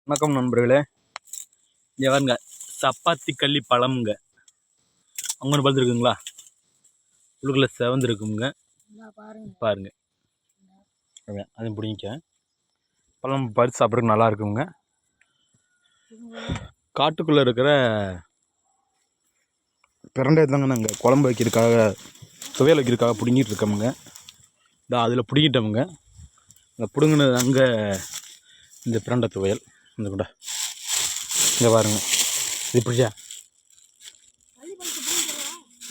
வணக்கம் நண்பர்களே. இங்கே வாங்க, சப்பாத்தி கள்ளி பழமுங்க. அங்கே ஒன்று பார்த்துருக்குங்களா? உள்ளுக்குள்ள செவந்துருக்குங்க பாருங்க. அதையும் பிடிங்க. பழம் பறித்து சாப்பிட்றதுக்கு நல்லா இருக்குங்க. காட்டுக்குள்ளே இருக்கிற பிரண்டை தாங்க நாங்கள் குழம்பு வைக்கிறதுக்காக, துவையல் வைக்கிறதுக்காக பிடுங்கிட்டு இருக்கோமுங்க. அதில் பிடிங்கிட்டோமுங்க. அந்த பிடுங்கினது அங்கே இந்த பிரண்டை துவையல். இந்த கூட இங்கே பாருங்க, இது பிடிச்சா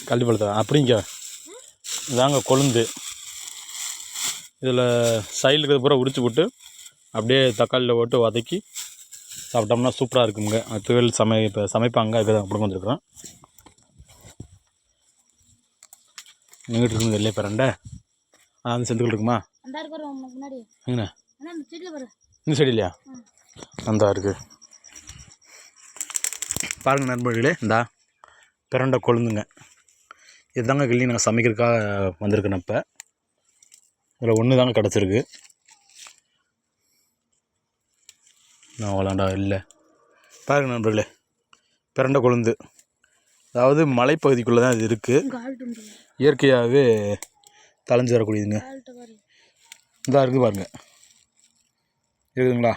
கள்ளிப்பழத்தை அப்படிங்க இதாங்க கொழுந்து. இதில் சைடில் இருக்கிறது பூரா உரிச்சு போட்டு அப்படியே தக்காளியில் போட்டு வதக்கி சாப்பிட்டோம்னா சூப்பராக இருக்குங்க. துவையல் இப்போ சமைப்பாங்க. அதுக்கு தான் கொடுக்க வந்துருக்குறோம். எங்கிட்ட இருக்குங்க இல்லையே பிரண்டை. அந்த செந்துக்கள் இருக்குமா? எங்கண்ணா இந்த செடி இல்லையா? அந்த இருக்குது பாருங்கள் நண்பர்களே. இந்தா பிரண்டை கொழுந்துங்க. இதுதாங்க கிள்ளி நாங்கள் சமைக்கிறதுக்காக வந்திருக்கேன். இப்போ இதில் ஒன்று தாங்க கிடச்சிருக்கு. நான் விளாண்டா இல்லை. பாருங்கள் நண்பர்களே, பிரண்டை கொழுந்து. அதாவது மலைப்பகுதிக்குள்ளே தான் இது இருக்குது. இயற்கையாகவே தளைஞ்சு வரக்கூடியதுங்க. இதாக இருக்குது பாருங்க, இருக்குதுங்களா?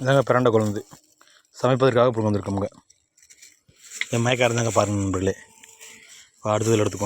இதாங்க பிரண்டை கொழுந்து சமைப்பதற்காக இப்போ வந்திருக்கோமுங்க. என் மயக்காக இருந்தாங்க பாருங்கள் நண்பர்களே. அடுத்ததில் எடுத்துக்கோ.